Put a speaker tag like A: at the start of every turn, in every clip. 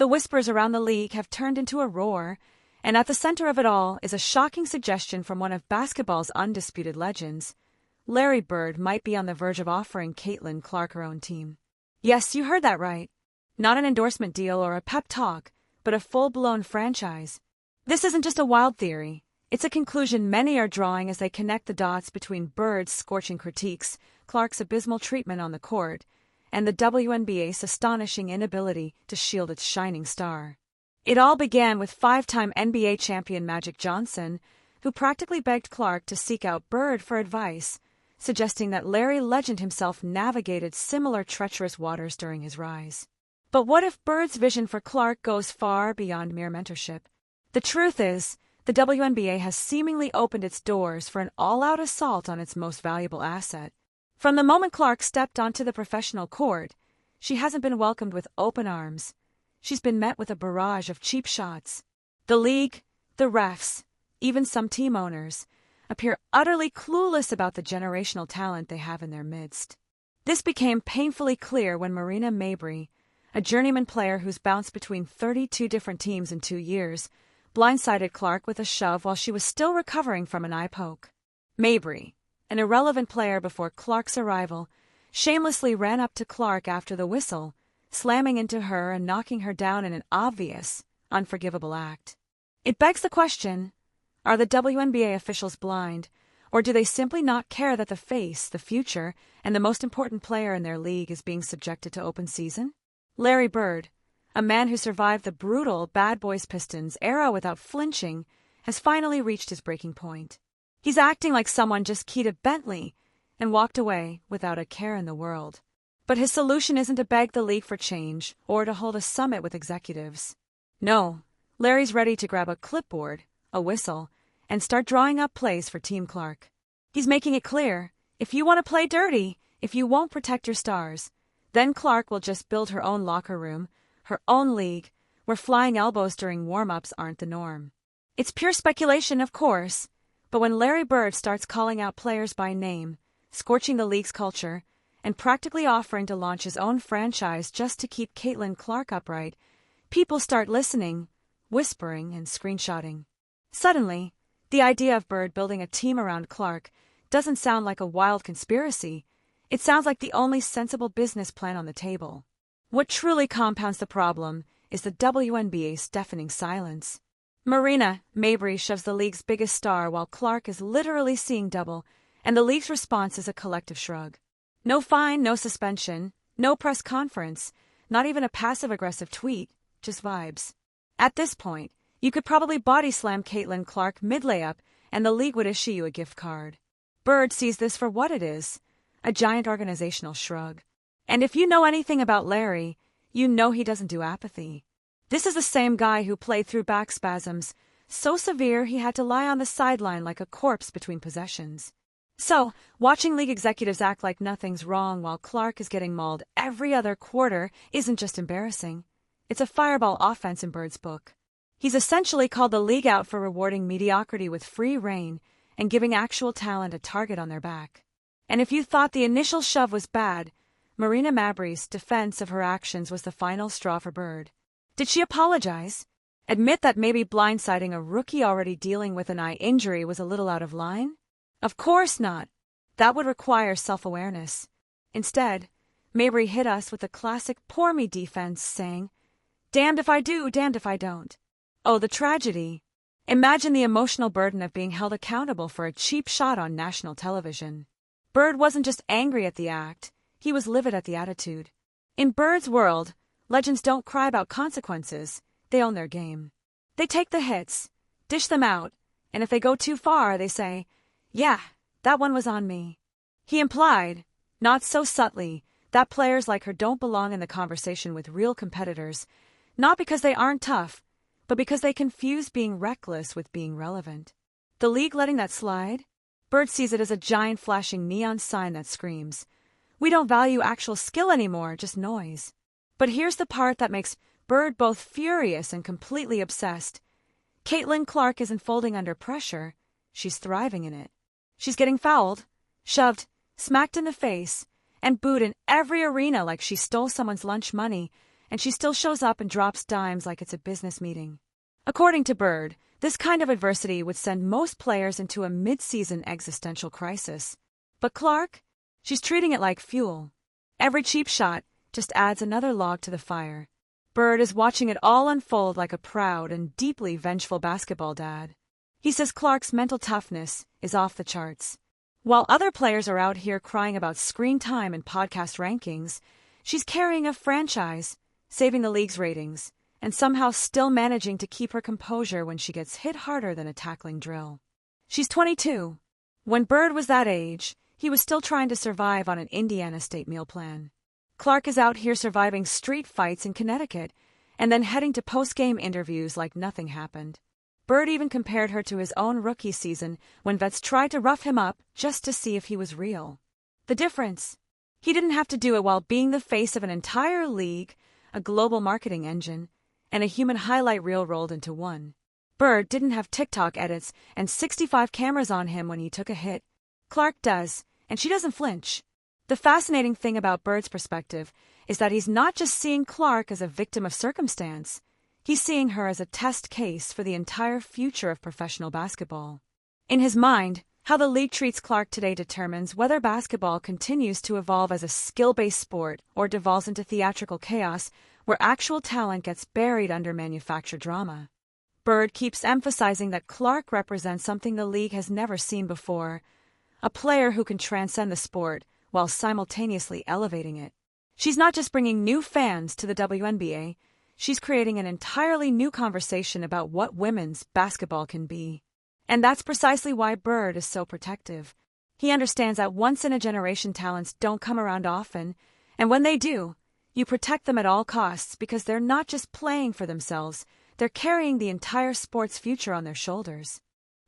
A: The whispers around the league have turned into a roar, and at the center of it all is a shocking suggestion from one of basketball's undisputed legends. Larry Bird might be on the verge of offering Caitlin Clark her own team. Yes, you heard that right. Not an endorsement deal or a pep talk, but a full-blown franchise. This isn't just a wild theory. It's a conclusion many are drawing as they connect the dots between Bird's scorching critiques, Clark's abysmal treatment on the court, and the WNBA's astonishing inability to shield its shining star. It all began with five-time NBA champion Magic Johnson, who practically begged Clark to seek out Bird for advice, suggesting that Larry Legend himself navigated similar treacherous waters during his rise. But what if Bird's vision for Clark goes far beyond mere mentorship? The truth is, the WNBA has seemingly opened its doors for an all-out assault on its most valuable asset. From the moment Clark stepped onto the professional court, she hasn't been welcomed with open arms. She's been met with a barrage of cheap shots. The league, the refs, even some team owners, appear utterly clueless about the generational talent they have in their midst. This became painfully clear when Marina Mabrey, a journeyman player who's bounced between 32 different teams in 2 years, blindsided Clark with a shove while she was still recovering from an eye poke. Mabrey, an irrelevant player before Clark's arrival, shamelessly ran up to Clark after the whistle, slamming into her and knocking her down in an obvious, unforgivable act. It begs the question, are the WNBA officials blind, or do they simply not care that the face, the future, and the most important player in their league is being subjected to open season? Larry Bird, a man who survived the brutal Bad Boys Pistons era without flinching, has finally reached his breaking point. He's acting like someone just keyed a Bentley and walked away without a care in the world. But his solution isn't to beg the league for change or to hold a summit with executives. No, Larry's ready to grab a clipboard, a whistle, and start drawing up plays for Team Clark. He's making it clear, if you want to play dirty, if you won't protect your stars, then Clark will just build her own locker room, her own league, where flying elbows during warm-ups aren't the norm. It's pure speculation, of course, but when Larry Bird starts calling out players by name, scorching the league's culture, and practically offering to launch his own franchise just to keep Caitlin Clark upright, people start listening, whispering, and screenshotting. Suddenly, the idea of Bird building a team around Clark doesn't sound like a wild conspiracy. It sounds like the only sensible business plan on the table. What truly compounds the problem is the WNBA's deafening silence. Marina Mabrey shoves the league's biggest star while Clark is literally seeing double, and the league's response is a collective shrug. No fine, no suspension, no press conference, not even a passive-aggressive tweet, just vibes. At this point, you could probably body slam Caitlin Clark mid-layup and the league would issue you a gift card. Bird sees this for what it is, a giant organizational shrug. And if you know anything about Larry, you know he doesn't do apathy. This is the same guy who played through back spasms, so severe he had to lie on the sideline like a corpse between possessions. So, watching league executives act like nothing's wrong while Clark is getting mauled every other quarter isn't just embarrassing. It's a fireball offense in Bird's book. He's essentially called the league out for rewarding mediocrity with free rein and giving actual talent a target on their back. And if you thought the initial shove was bad, Marina Mabrey's defense of her actions was the final straw for Bird. Did she apologize? Admit that maybe blindsiding a rookie already dealing with an eye injury was a little out of line? Of course not. That would require self-awareness. Instead, Mabrey hit us with the classic poor me defense, saying, "Damned if I do, damned if I don't." Oh, the tragedy. Imagine the emotional burden of being held accountable for a cheap shot on national television. Bird wasn't just angry at the act, he was livid at the attitude. In Bird's world, legends don't cry about consequences, they own their game. They take the hits, dish them out, and if they go too far, they say, "Yeah, that one was on me." He implied, not so subtly, that players like her don't belong in the conversation with real competitors, not because they aren't tough, but because they confuse being reckless with being relevant. The league letting that slide? Bird sees it as a giant flashing neon sign that screams, "We don't value actual skill anymore, just noise." But here's the part that makes Bird both furious and completely obsessed. Caitlin Clark isn't folding under pressure, she's thriving in it. She's getting fouled, shoved, smacked in the face, and booed in every arena like she stole someone's lunch money and she still shows up and drops dimes like it's a business meeting. According to Bird, this kind of adversity would send most players into a mid-season existential crisis. But Clark? She's treating it like fuel. Every cheap shot just adds another log to the fire. Bird is watching it all unfold like a proud and deeply vengeful basketball dad. He says Clark's mental toughness is off the charts. While other players are out here crying about screen time and podcast rankings, she's carrying a franchise, saving the league's ratings, and somehow still managing to keep her composure when she gets hit harder than a tackling drill. She's 22. When Bird was that age, he was still trying to survive on an Indiana State meal plan. Clark is out here surviving street fights in Connecticut and then heading to post-game interviews like nothing happened. Bird even compared her to his own rookie season when vets tried to rough him up just to see if he was real. The difference? He didn't have to do it while being the face of an entire league, a global marketing engine, and a human highlight reel rolled into one. Bird didn't have TikTok edits and 65 cameras on him when he took a hit. Clark does, and she doesn't flinch. The fascinating thing about Bird's perspective is that he's not just seeing Clark as a victim of circumstance. He's seeing her as a test case for the entire future of professional basketball. In his mind, how the league treats Clark today determines whether basketball continues to evolve as a skill-based sport or devolves into theatrical chaos where actual talent gets buried under manufactured drama. Bird keeps emphasizing that Clark represents something the league has never seen before, a player who can transcend the sport while simultaneously elevating it. She's not just bringing new fans to the WNBA, she's creating an entirely new conversation about what women's basketball can be. And that's precisely why Bird is so protective. He understands that once-in-a-generation talents don't come around often, and when they do, you protect them at all costs because they're not just playing for themselves, they're carrying the entire sport's future on their shoulders.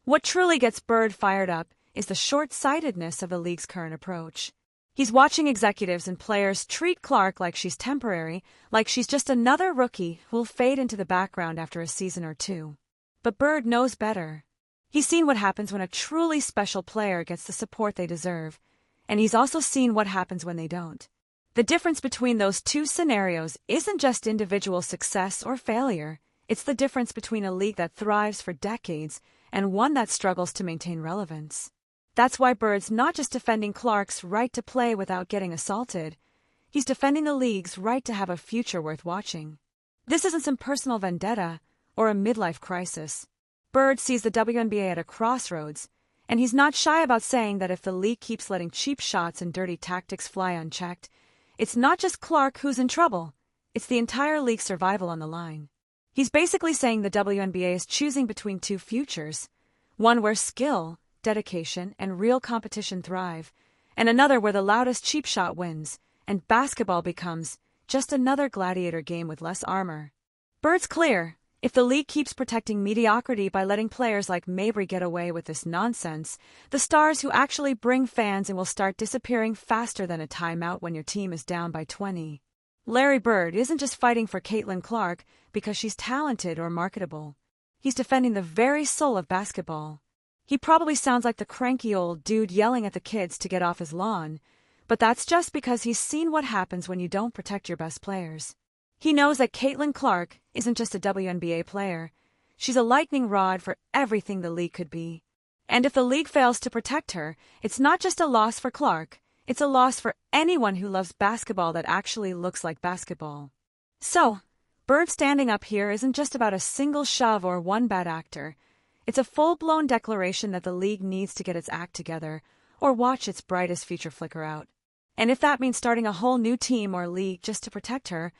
A: What truly gets Bird fired up is the short-sightedness of the league's current approach. He's watching executives and players treat Clark like she's temporary, like she's just another rookie who'll fade into the background after a season or two. But Bird knows better. He's seen what happens when a truly special player gets the support they deserve, and he's also seen what happens when they don't. The difference between those two scenarios isn't just individual success or failure, it's the difference between a league that thrives for decades and one that struggles to maintain relevance. That's why Bird's not just defending Clark's right to play without getting assaulted, he's defending the league's right to have a future worth watching. This isn't some personal vendetta or a midlife crisis. Bird sees the WNBA at a crossroads, and he's not shy about saying that if the league keeps letting cheap shots and dirty tactics fly unchecked, it's not just Clark who's in trouble, it's the entire league's survival on the line. He's basically saying the WNBA is choosing between two futures, one where skill, dedication, and real competition thrive, and another where the loudest cheap shot wins, and basketball becomes just another gladiator game with less armor. Bird's clear. If the league keeps protecting mediocrity by letting players like Mabrey get away with this nonsense, the stars who actually bring fans in will start disappearing faster than a timeout when your team is down by 20. Larry Bird isn't just fighting for Caitlin Clark because she's talented or marketable. He's defending the very soul of basketball. He probably sounds like the cranky old dude yelling at the kids to get off his lawn, but that's just because he's seen what happens when you don't protect your best players. He knows that Caitlin Clark isn't just a WNBA player. She's a lightning rod for everything the league could be. And if the league fails to protect her, it's not just a loss for Clark, it's a loss for anyone who loves basketball that actually looks like basketball. So, Bird standing up here isn't just about a single shove or one bad actor. It's a full-blown declaration that the league needs to get its act together or watch its brightest future flicker out. And if that means starting a whole new team or league just to protect her,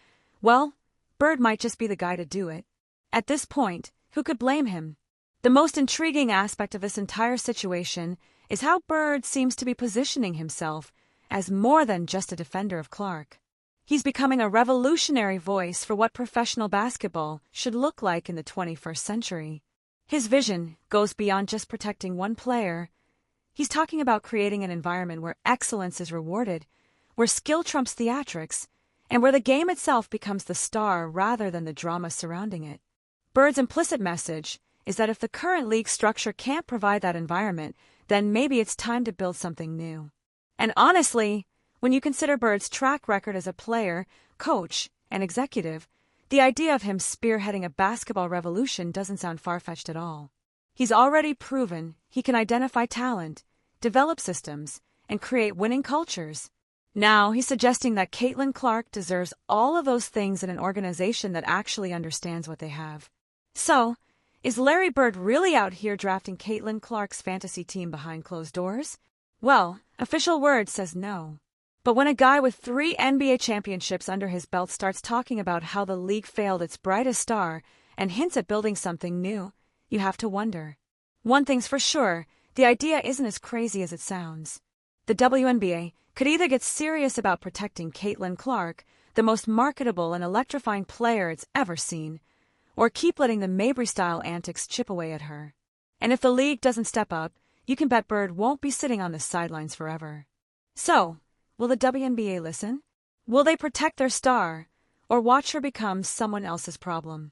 A: well, Bird might just be the guy to do it. At this point, who could blame him? The most intriguing aspect of this entire situation is how Bird seems to be positioning himself as more than just a defender of Clark. He's becoming a revolutionary voice for what professional basketball should look like in the 21st century. His vision goes beyond just protecting one player. He's talking about creating an environment where excellence is rewarded, where skill trumps theatrics, and where the game itself becomes the star rather than the drama surrounding it. Bird's implicit message is that if the current league structure can't provide that environment, then maybe it's time to build something new. And honestly, when you consider Bird's track record as a player, coach, and executive, the idea of him spearheading a basketball revolution doesn't sound far-fetched at all. He's already proven he can identify talent, develop systems, and create winning cultures. Now he's suggesting that Caitlin Clark deserves all of those things in an organization that actually understands what they have. So, is Larry Bird really out here drafting Caitlin Clark's fantasy team behind closed doors? Well, official word says no. But when a guy with 3 NBA championships under his belt starts talking about how the league failed its brightest star and hints at building something new, you have to wonder. One thing's for sure, the idea isn't as crazy as it sounds. The WNBA could either get serious about protecting Caitlin Clark, the most marketable and electrifying player it's ever seen, or keep letting the Mabrey-style antics chip away at her. And if the league doesn't step up, you can bet Bird won't be sitting on the sidelines forever. So, will the WNBA listen? Will they protect their star, or watch her become someone else's problem?